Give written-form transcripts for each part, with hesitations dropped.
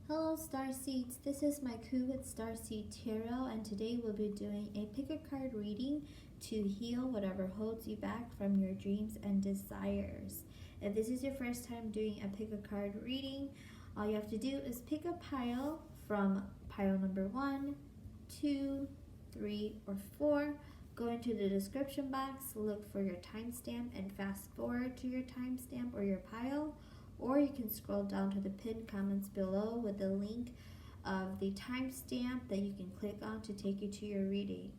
Hello starseeds, this is my with Starseed Tarot, and today we'll be doing a pick a card reading to heal whatever holds you back from your dreams and desires. If this is your first time doing a pick a card reading, all you have to do is pick a pile from pile number 1, 2, 3, or 4. Go into the description box, look for your timestamp, and fast forward to your timestamp or your pile. Or you can scroll down to the pinned comments below with the link of the timestamp that you can click on to take you to your reading.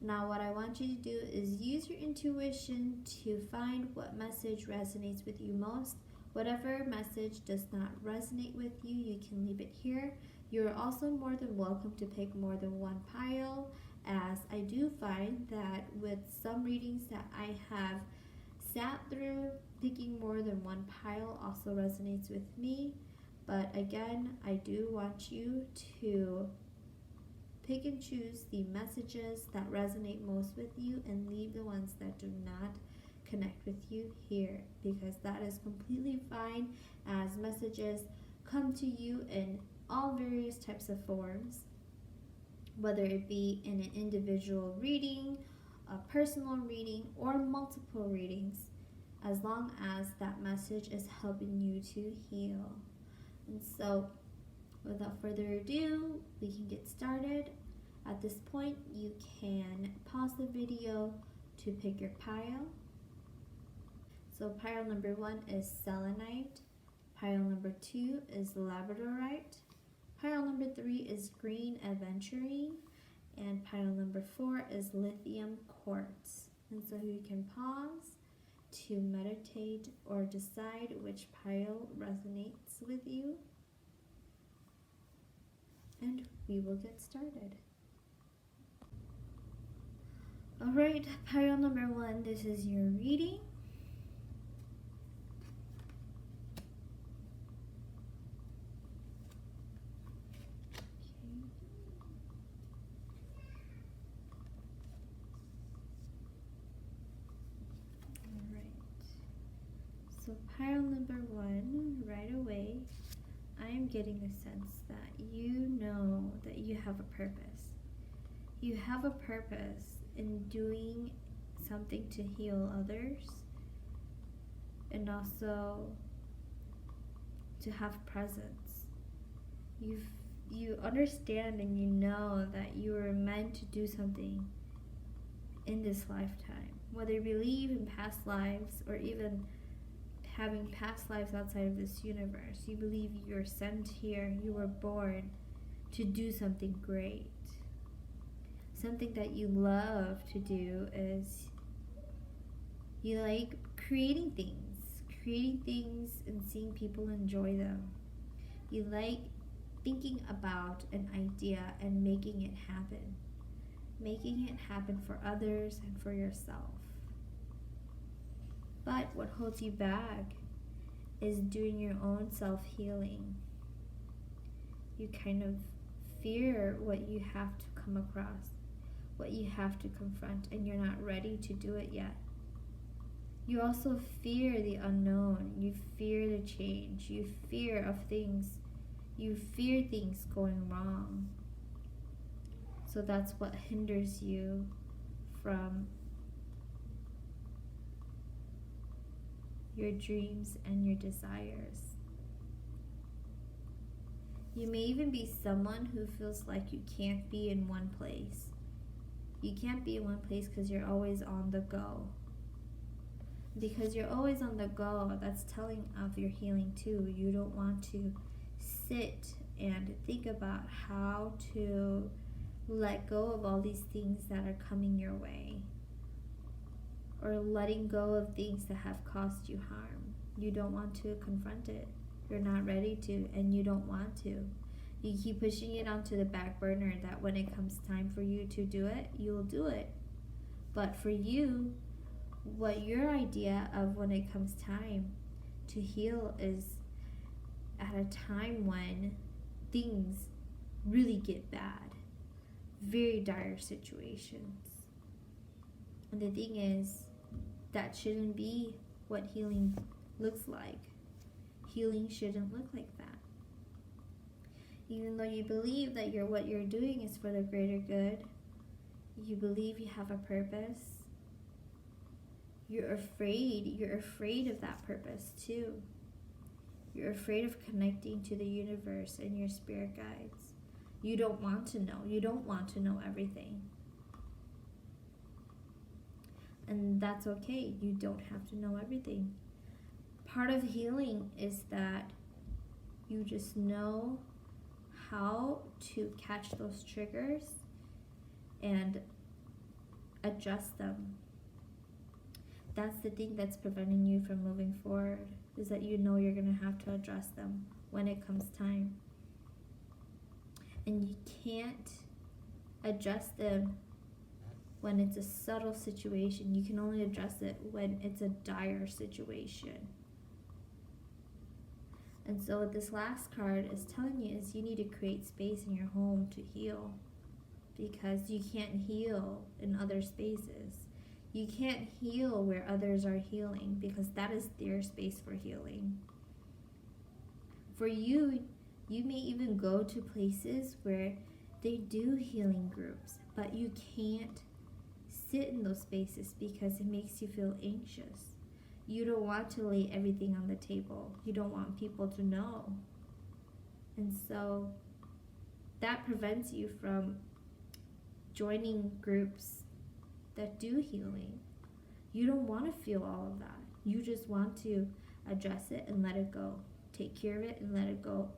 Now what I want you to do is use your intuition to find what message resonates with you most. Whatever message does not resonate with you, you can leave it here. You're also more than welcome to pick more than one pile, as I do find that with some readings that I have sat through, picking more than one pile also resonates with me. But again, I do want you to pick and choose the messages that resonate most with you and leave the ones that do not connect with you here, because that is completely fine, as messages come to you in all various types of forms, whether it be in an individual reading, a personal reading, or multiple readings, as long as that message is helping you to heal. And so without further ado, we can get started. At this point, you can pause the video to pick your pile. So pile number 1 is Selenite, pile number 2 is Labradorite, pile number 3 is green Aventurine, and pile number 4 is Lithium Quartz. And so you can pause to meditate or decide which pile resonates with you, and we will get started. Alright, pile number 1, this is your reading. So pile number 1, right away, I am getting a sense that you know that you have a purpose. You have a purpose in doing something to heal others, and also to have presence. You understand and you know that you are meant to do something in this lifetime, whether you believe in past lives or even having past lives outside of this universe. You believe you're sent here, you were born to do something great. Something that you love to do is you like creating things and seeing people enjoy them. You like thinking about an idea and making it happen for others and for yourself. But what holds you back is doing your own self-healing. You kind of fear what you have to come across, what you have to confront, and you're not ready to do it yet. You also fear the unknown. You fear the change. You fear of things. You fear things going wrong. So that's what hinders you from your dreams and your desires. You may even be someone who feels like you can't be in one place. You can't be in one place because you're always on the go. Because you're always on the go, that's telling of your healing too. You don't want to sit and think about how to let go of all these things that are coming your way, or letting go of things that have caused you harm. You don't want to confront it. You're not ready to, and you don't want to. You keep pushing it onto the back burner that when it comes time for you to do it, you'll do it. But for you, what your idea of when it comes time to heal is at a time when things really get bad, very dire situations. And the thing is, that shouldn't be what healing looks like. Healing shouldn't look like that. Even though you believe that what you're doing is for the greater good, you believe you have a purpose, you're afraid of that purpose too. You're afraid of connecting to the universe and your spirit guides. You don't want to know. You don't want to know everything. And that's okay. You don't have to know everything. Part of healing is that you just know how to catch those triggers and adjust them. That's the thing that's preventing you from moving forward, is that you know you're going to have to address them when it comes time. And you can't adjust them when it's a subtle situation. You can only address it when it's a dire situation. And so what this last card is telling you is you need to create space in your home to heal, because you can't heal in other spaces. You can't heal where others are healing, because that is their space for healing. For you, you may even go to places where they do healing groups, but you can't sit in those spaces because it makes you feel anxious. You don't want to lay everything on the table. You don't want people to know. And so that prevents you from joining groups that do healing. You don't want to feel all of that. You just want to address it and let it go. Take care of it and let it go.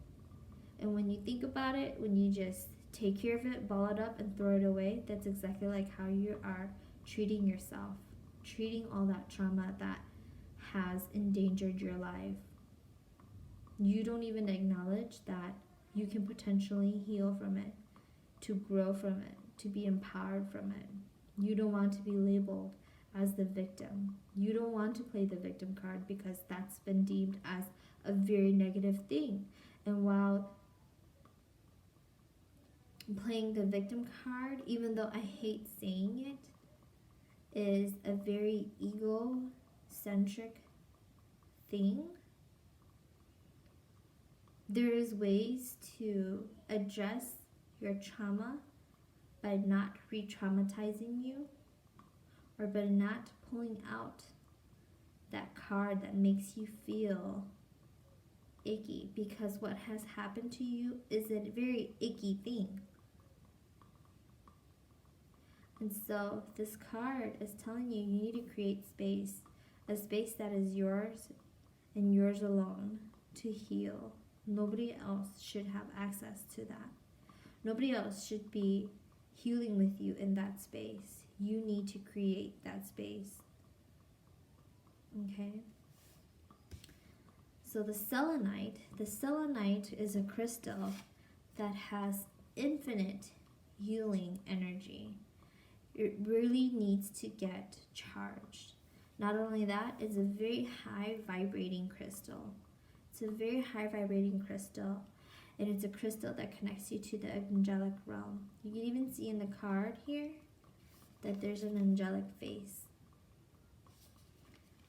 And when you think about it, when you just take care of it, ball it up and throw it away, that's exactly like how you are treating yourself, treating all that trauma that has endangered your life. You don't even acknowledge that you can potentially heal from it, to grow from it, to be empowered from it. You don't want to be labeled as the victim. You don't want to play the victim card, because that's been deemed as a very negative thing. And while playing the victim card, even though I hate saying it, is a very egocentric thing, there is ways to address your trauma by not re-traumatizing you, or by not pulling out that card that makes you feel icky, because what has happened to you is a very icky thing. And so this card is telling you need to create space, a space that is yours and yours alone, to heal. Nobody else should have access to that. Nobody else should be healing with you in that space. You need to create that space. Okay? So the selenite is a crystal that has infinite healing energy. It really needs to get charged. Not only that, it's a very high vibrating crystal. It's a very high vibrating crystal, and it's a crystal that connects you to the angelic realm. You can even see in the card here that there's an angelic face.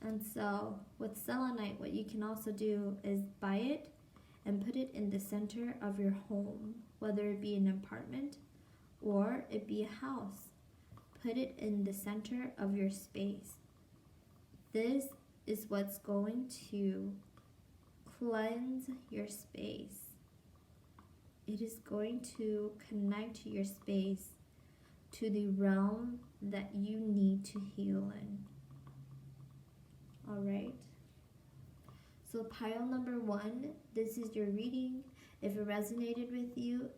And so with selenite, what you can also do is buy it and put it in the center of your home, whether it be an apartment or it be a house. Put it in the center of your space. This is what's going to cleanse your space. It is going to connect your space to the realm that you need to heal in. Alright? So pile number 1, this is your reading. If it resonated with you,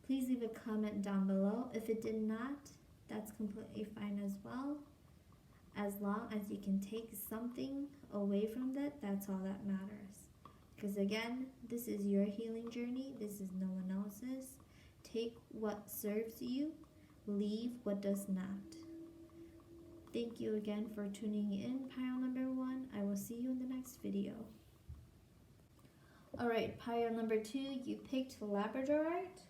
please leave a comment down below. If it did not, that's completely fine as well. As long as you can take something away from that, that's all that matters. Because again, this is your healing journey. This is no one else's. Take what serves you. Leave what does not. Thank you again for tuning in, pile number 1. I will see you in the next video. Alright, pile number 2, you picked Labradorite.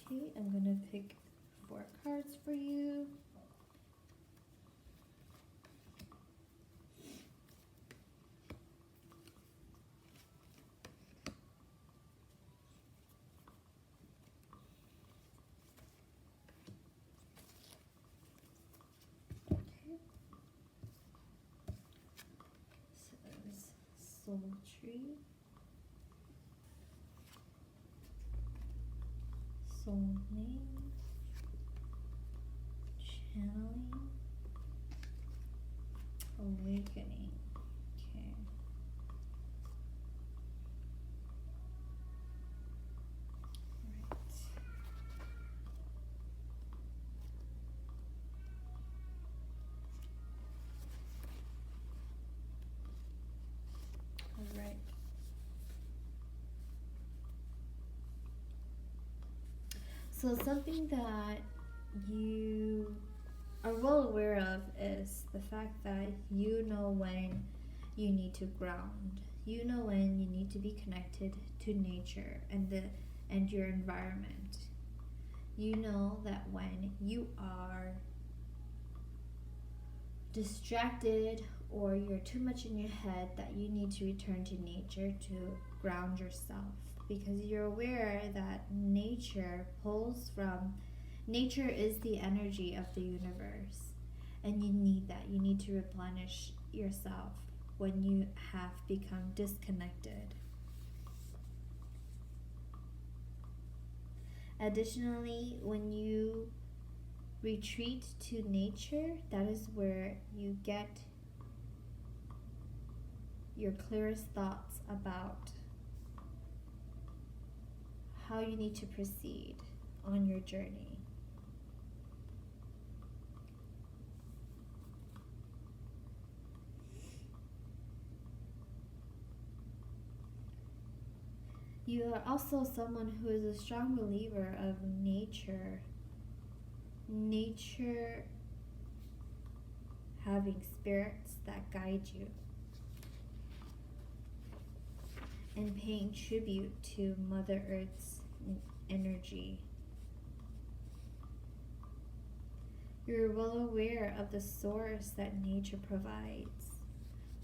Okay, I'm going to pick 4 cards for you. sultry, soulmate, channeling, awakening. Okay. All right. So something that you are well aware of is the fact that you know when you need to ground. You know when you need to be connected to nature and your environment. You know that when you are distracted or you're too much in your head, that you need to return to nature to ground yourself, because you're aware that nature is the energy of the universe, and you need that. You need to replenish yourself when you have become disconnected. Additionally, when you retreat to nature, that is where you get your clearest thoughts about how you need to proceed on your journey. You are also someone who is a strong believer of nature. Nature having spirits that guide you, and paying tribute to Mother Earth's energy. You're well aware of the source that nature provides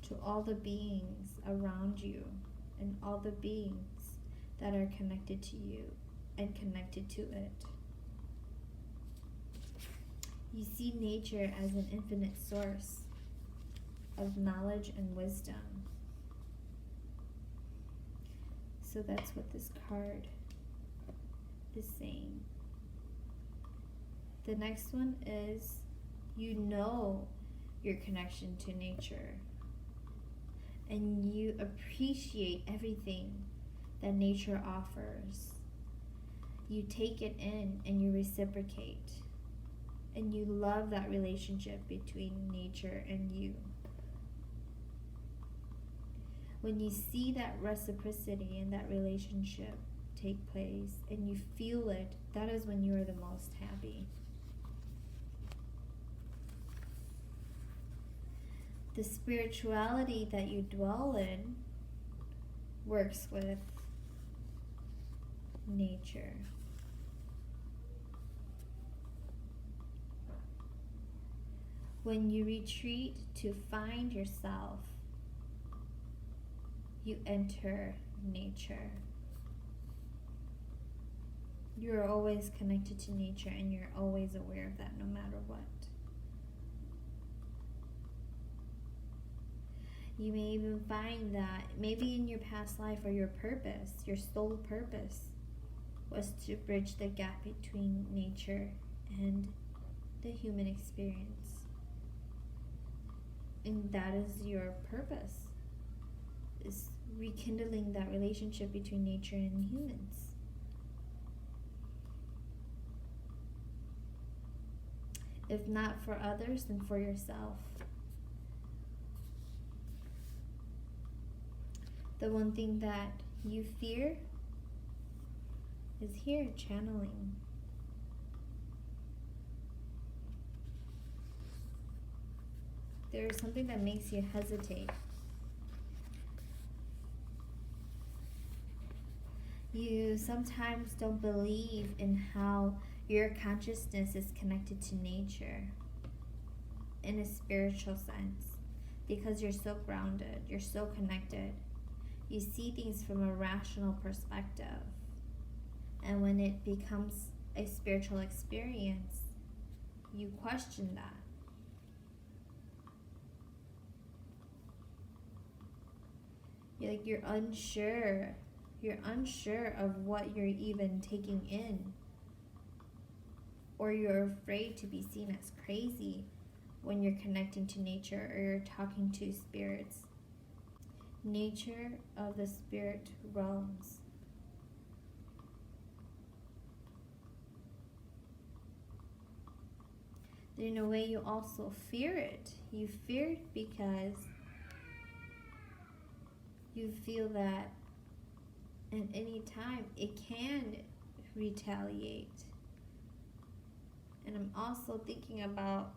to all the beings around you and all the beings that are connected to you and connected to it. You see nature as an infinite source of knowledge and wisdom. So that's what this card is saying. The next one is, you know your connection to nature, and you appreciate everything that nature offers. You take it in and you reciprocate, and you love that relationship between nature and you. When you see that reciprocity and that relationship take place and you feel it, that is when you are the most happy. The spirituality that you dwell in works with nature. When you retreat to find yourself, you enter nature. You're always connected to nature, and you're always aware of that no matter what. You may even find that maybe in your past life, or your purpose, your soul purpose, was to bridge the gap between nature and the human experience. And that is your purpose, is rekindling that relationship between nature and humans. If not for others, then for yourself. The one thing that you fear is here, channeling. There is something that makes you hesitate. You sometimes don't believe in how your consciousness is connected to nature in a spiritual sense, because you're so grounded, you're so connected. You see things from a rational perspective. And when it becomes a spiritual experience, you question that. You're unsure. You're unsure of what you're even taking in. Or you're afraid to be seen as crazy when you're connecting to nature or you're talking to spirits. Nature of the spirit realms. In a way, you also fear it. You fear it because you feel that at any time it can retaliate. And I'm also thinking about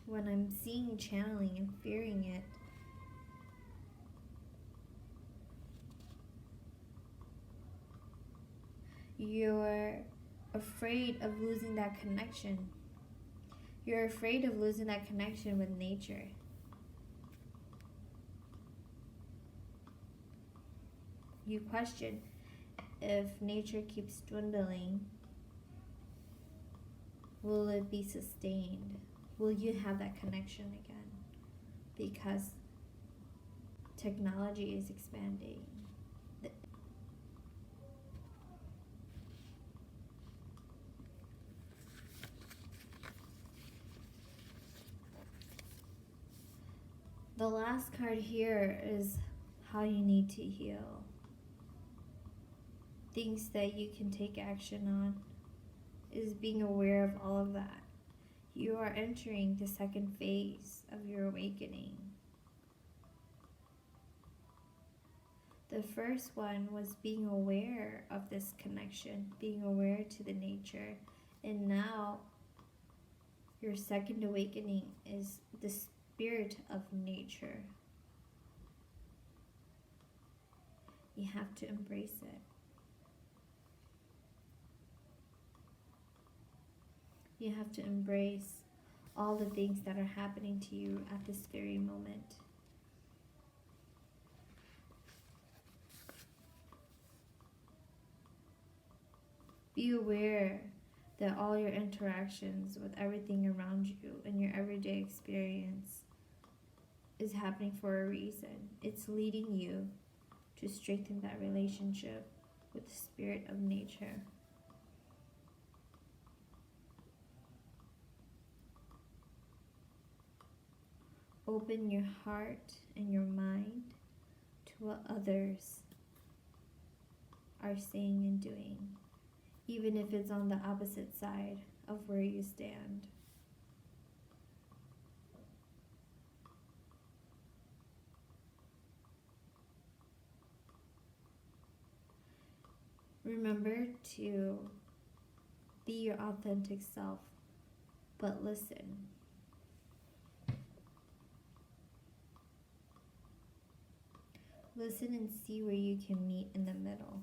when I'm seeing channeling and fearing it. You're afraid of losing that connection. You're afraid of losing that connection with nature. You question if nature keeps dwindling, will it be sustained? Will you have that connection again? Because technology is expanding. The last card here is how you need to heal. Things that you can take action on is being aware of all of that. You are entering the second phase of your awakening. The first one was being aware of this connection, being aware to the nature. And now your second awakening is the spirit of nature. You have to embrace it. You have to embrace all the things that are happening to you at this very moment. Be aware that all your interactions with everything around you in your everyday experience is happening for a reason. It's leading you to strengthen that relationship with the spirit of nature. Open your heart and your mind to what others are saying and doing, even if it's on the opposite side of where you stand. Remember to be your authentic self, but listen. Listen and see where you can meet in the middle.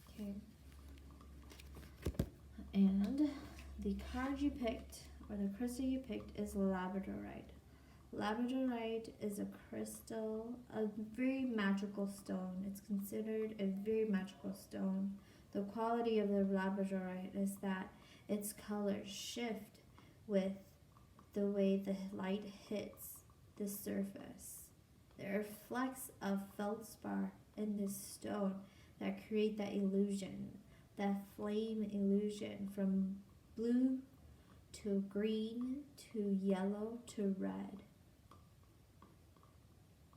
Okay. And the card you picked, or the crystal you picked, is Labradorite. Labradorite is a crystal, a very magical stone. It's considered a very magical stone. The quality of the Labradorite is that its colors shift with the way the light hits the surface. There are flecks of feldspar in this stone that create that illusion, that flame illusion from blue to green to yellow to red.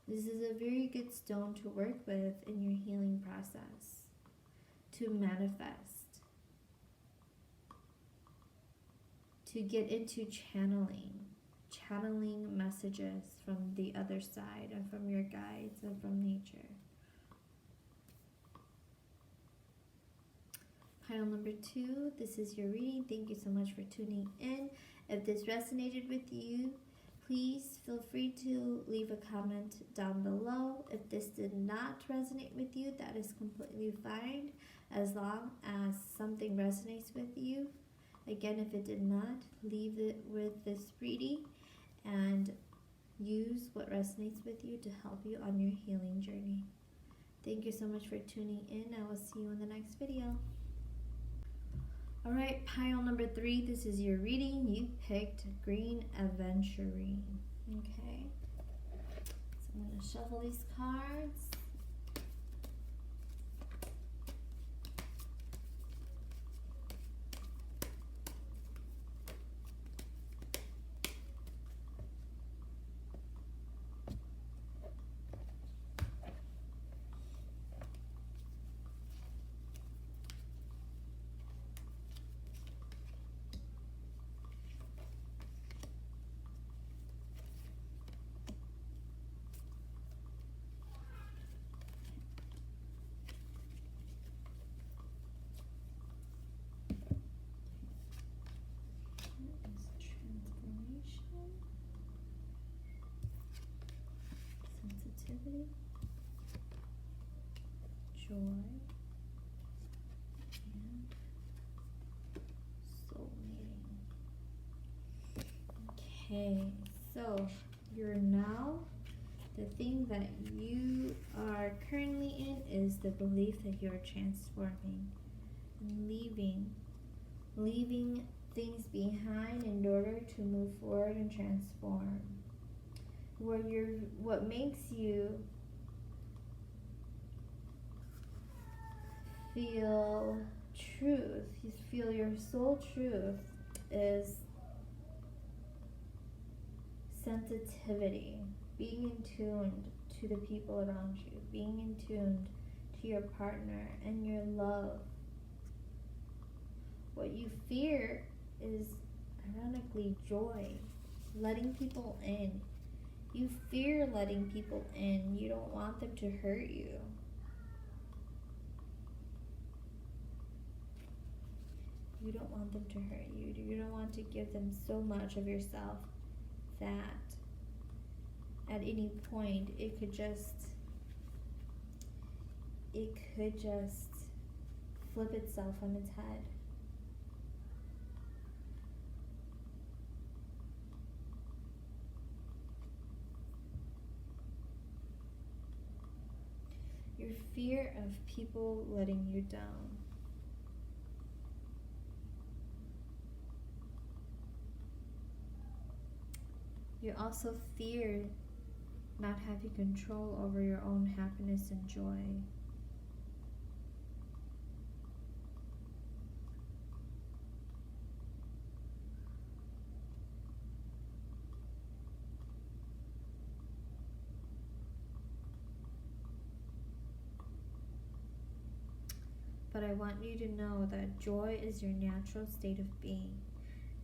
This is a very good stone to work with in your healing process, to manifest, to get into channeling messages from the other side and from your guides and from nature. Pile number 2, this is your reading. Thank you so much for tuning in. If this resonated with you, please feel free to leave a comment down below. If this did not resonate with you, that is completely fine, as long as something resonates with you. Again, if it did not, leave it with this reading and use what resonates with you to help you on your healing journey. Thank you so much for tuning in. I will see you in the next video. Alright, pile number 3. This is your reading. You picked green Aventurine. Okay. So I'm going to shuffle these cards. Sensitivity, joy, and soulmating. Okay, so you're now, the thing that you are currently in is the belief that you're transforming and leaving things behind in order to move forward and transform. What makes you feel truth, you feel your soul truth, is sensitivity, being in tune to the people around you, being in tune to your partner and your love. What you fear is, ironically, joy, letting people in. You fear letting people in. You don't want them to hurt you. You don't want them to hurt you. You don't want to give them so much of yourself that at any point it could just flip itself on its head. Your fear of people letting you down. You also fear not having control over your own happiness and joy. But I want you to know that joy is your natural state of being,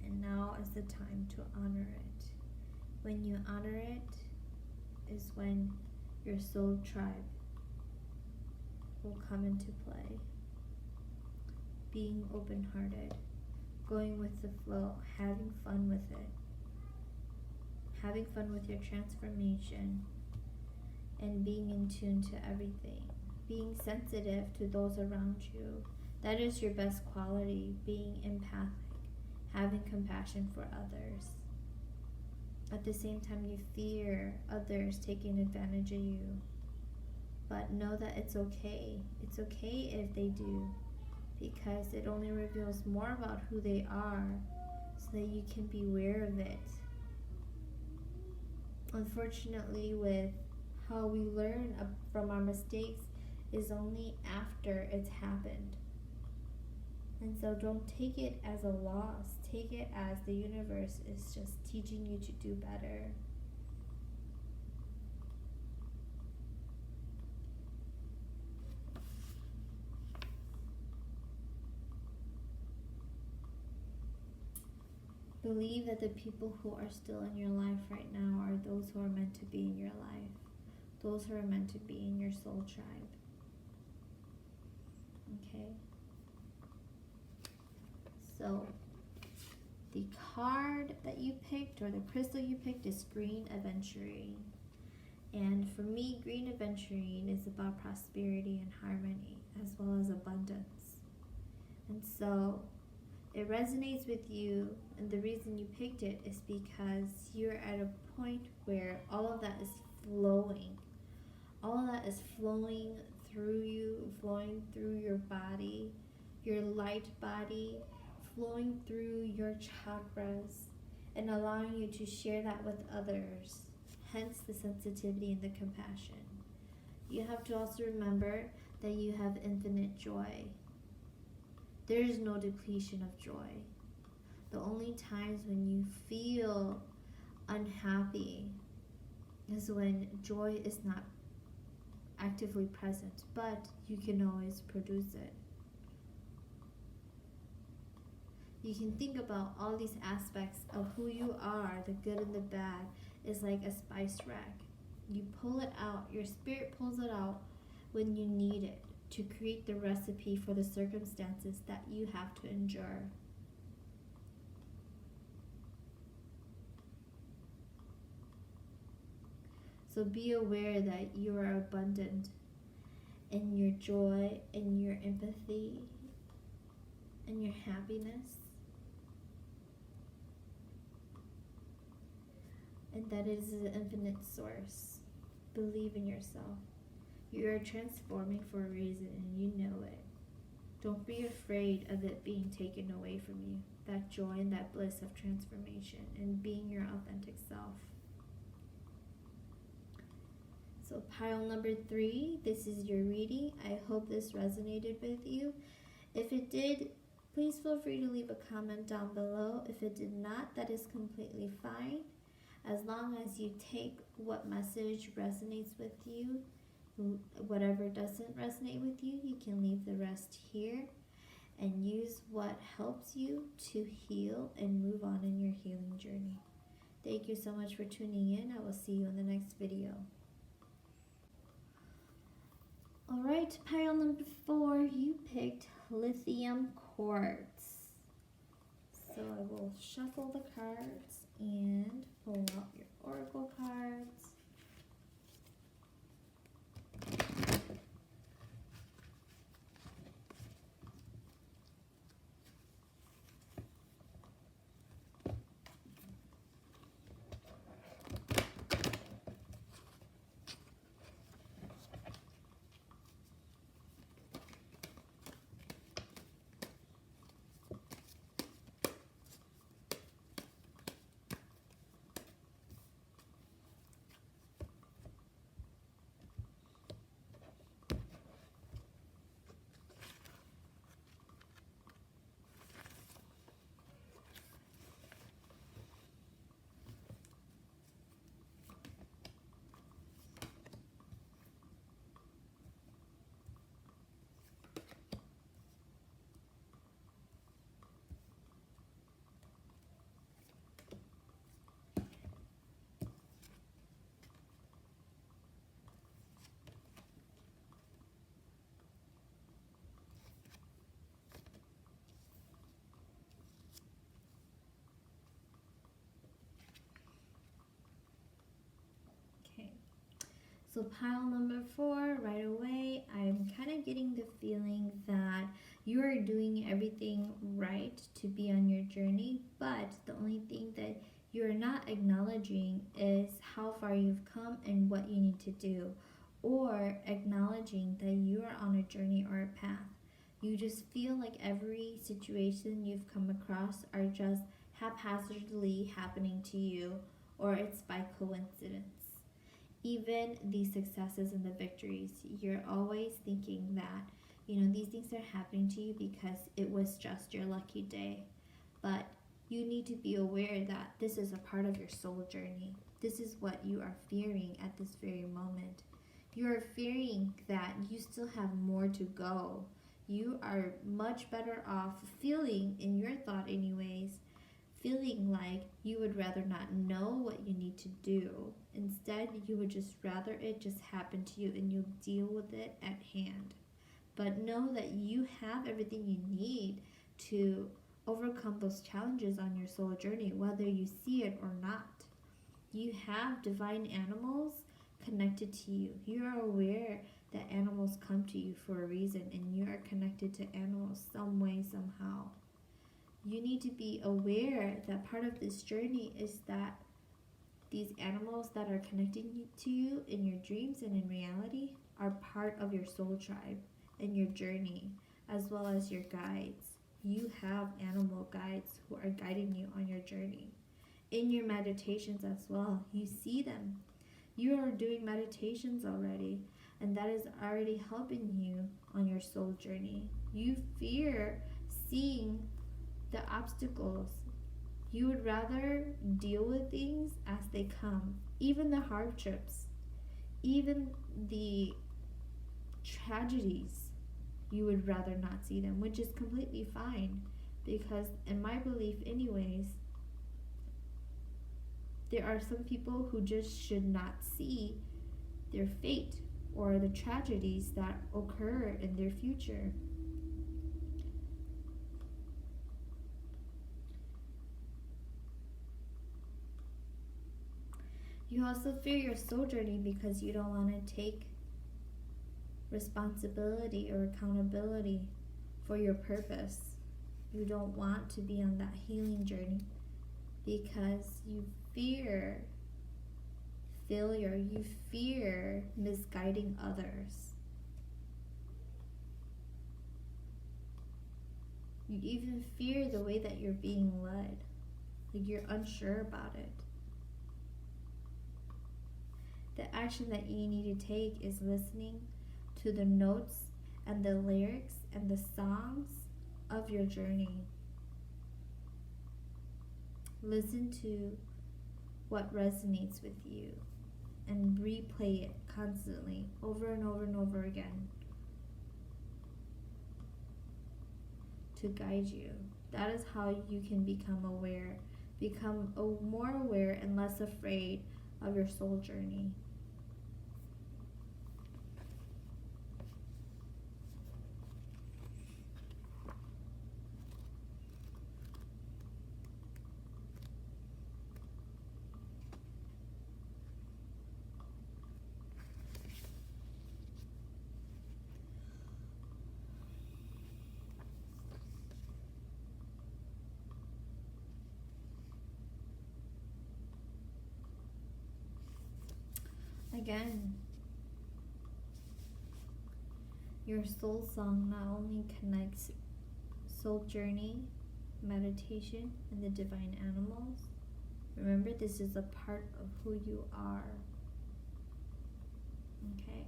and now is the time to honor it. When you honor it is when your soul tribe will come into play. Being open-hearted, going with the flow, having fun with it, having fun with your transformation, and being in tune to everything. Being sensitive to those around you. That is your best quality, being empathic, having compassion for others. At the same time, you fear others taking advantage of you. But know that it's okay. It's okay if they do, because it only reveals more about who they are so that you can be aware of it. Unfortunately, with how we learn from our mistakes is only after it's happened. And so don't take it as a loss. Take it as the universe is just teaching you to do better. Believe that the people who are still in your life right now are those who are meant to be in your life. Those who are meant to be in your soul tribe. Okay? So, the card that you picked, or the crystal you picked, is green Aventurine. And for me, green Aventurine is about prosperity and harmony, as well as abundance. And so, it resonates with you, and the reason you picked it is because you're at a point where all of that is flowing. All of that is flowing through you, flowing through your body, your light body, flowing through your chakras and allowing you to share that with others, hence the sensitivity and the compassion. You have to also remember that you have infinite joy. There is no depletion of joy. The only times when you feel unhappy is when joy is not actively present, but you can always produce it. You can think about all these aspects of who you are, the good and the bad, is like a spice rack. You pull it out, your spirit pulls it out when you need it to create the recipe for the circumstances that you have to endure. So be aware that you are abundant in your joy, in your empathy, in your happiness. And that it is an infinite source. Believe in yourself. You are transforming for a reason and you know it. Don't be afraid of it being taken away from you. That joy and that bliss of transformation and being your authentic self. So pile number 3, this is your reading. I hope this resonated with you. If it did, please feel free to leave a comment down below. If it did not, that is completely fine. As long as you take what message resonates with you, whatever doesn't resonate with you, you can leave the rest here and use what helps you to heal and move on in your healing journey. Thank you so much for tuning in. I will see you in the next video. Alright, pile number 4, you picked Lithium Quartz. So I will shuffle the cards and pull out your oracle cards. So pile number 4, right away, I'm kind of getting the feeling that you are doing everything right to be on your journey, but the only thing that you're not acknowledging is how far you've come and what you need to do, or acknowledging that you are on a journey or a path. You just feel like every situation you've come across are just haphazardly happening to you, or it's by coincidence. Even the successes and the victories, you're always thinking that, these things are happening to you because it was just your lucky day. But you need to be aware that this is a part of your soul journey. This is what you are fearing at this very moment. You are fearing that you still have more to go. You are much better off feeling, in your thought anyways, feeling like you would rather not know what you need to do. Instead, you would just rather it just happen to you and you'll deal with it at hand. But know that you have everything you need to overcome those challenges on your soul journey, whether you see it or not. You have divine animals connected to you. You are aware that animals come to you for a reason, and you are connected to animals some way, somehow. You need to be aware that part of this journey is that these animals that are connecting to you in your dreams and in reality are part of your soul tribe and your journey, as well as your guides. You have animal guides who are guiding you on your journey. In your meditations as well, you see them. You are doing meditations already, and that is already helping you on your soul journey. You fear seeing the obstacles. You would rather deal with things as they come, even the hardships, even the tragedies. You would rather not see them, which is completely fine, because in my belief anyways, there are some people who just should not see their fate or the tragedies that occur in their future. You also fear your soul journey because you don't want to take responsibility or accountability for your purpose. You don't want to be on that healing journey because you fear failure, you fear misguiding others. You even fear the way that you're being led, like you're unsure about it. The action that you need to take is listening to the notes and the lyrics and the songs of your journey. Listen to what resonates with you and replay it constantly over and over and over again to guide you. That is how you can become aware, become more aware and less afraid of your soul journey. Again, your soul song not only connects soul journey, meditation, and the divine animals. Remember, this is a part of who you are. Okay.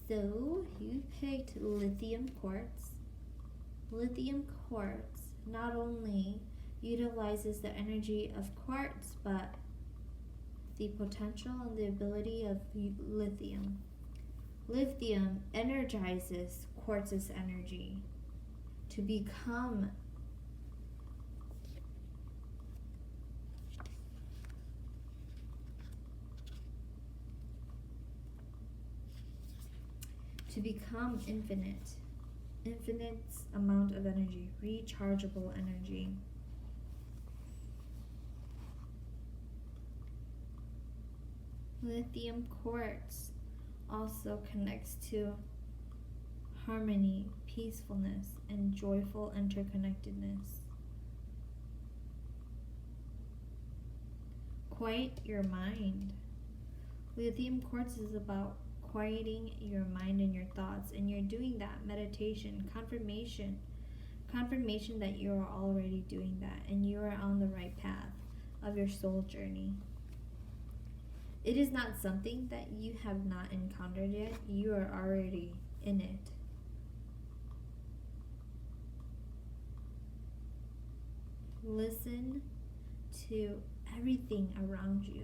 So, you picked Lithium Quartz. Lithium Quartz not only utilizes the energy of quartz, but the potential and the ability of lithium. Lithium energizes quartz's energy to become infinite amount of energy, rechargeable energy. Lithium quartz also connects to harmony, peacefulness, and joyful interconnectedness. Quiet your mind. Lithium quartz is about quieting your mind and your thoughts, and you're doing that meditation, confirmation that you are already doing that and you are on the right path of your soul journey. It is not something that you have not encountered yet. You are already in it. Listen to everything around you.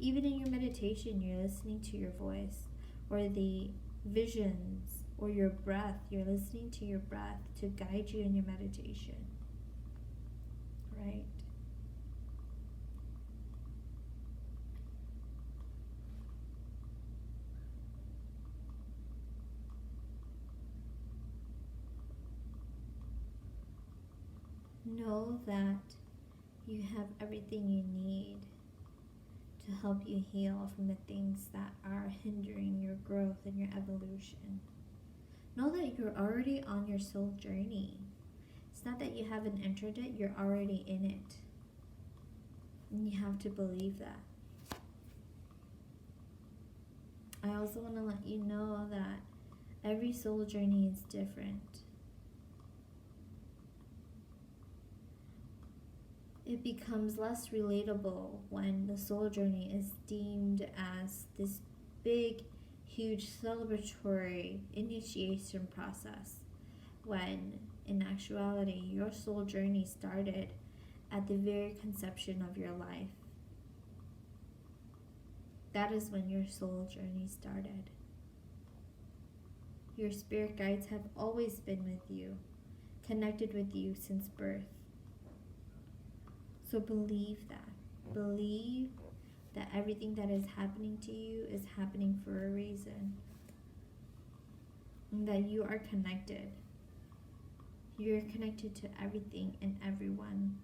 Even in your meditation, you're listening to your voice or the visions or your breath. You're listening to your breath to guide you in your meditation. Right? Know that you have everything you need to help you heal from the things that are hindering your growth and your evolution. Know that you're already on your soul journey. It's not that you haven't entered it, you're already in it. And you have to believe that. I also want to let you know that every soul journey is different. it becomes less relatable when the soul journey is deemed as this big, huge celebratory initiation process, when in actuality your soul journey started at the very conception of your life. That is when your soul journey started. Your spirit guides have always been with you, connected with you since birth. So believe that. Believe that everything that is happening to you is happening for a reason. And that you are connected. You're connected to everything and everyone.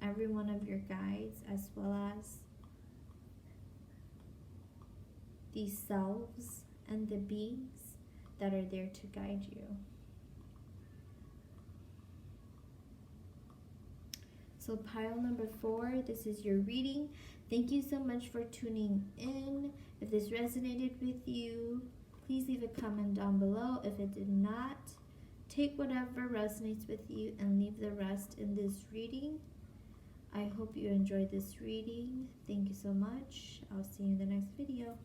Every one of your guides, as well as the selves and the beings that are there to guide you. So pile number 4, this is your reading. Thank you so much for tuning in. If this resonated with you, please leave a comment down below. If it did not, take whatever resonates with you and leave the rest in this reading. I hope you enjoyed this reading. Thank you so much. I'll see you in the next video.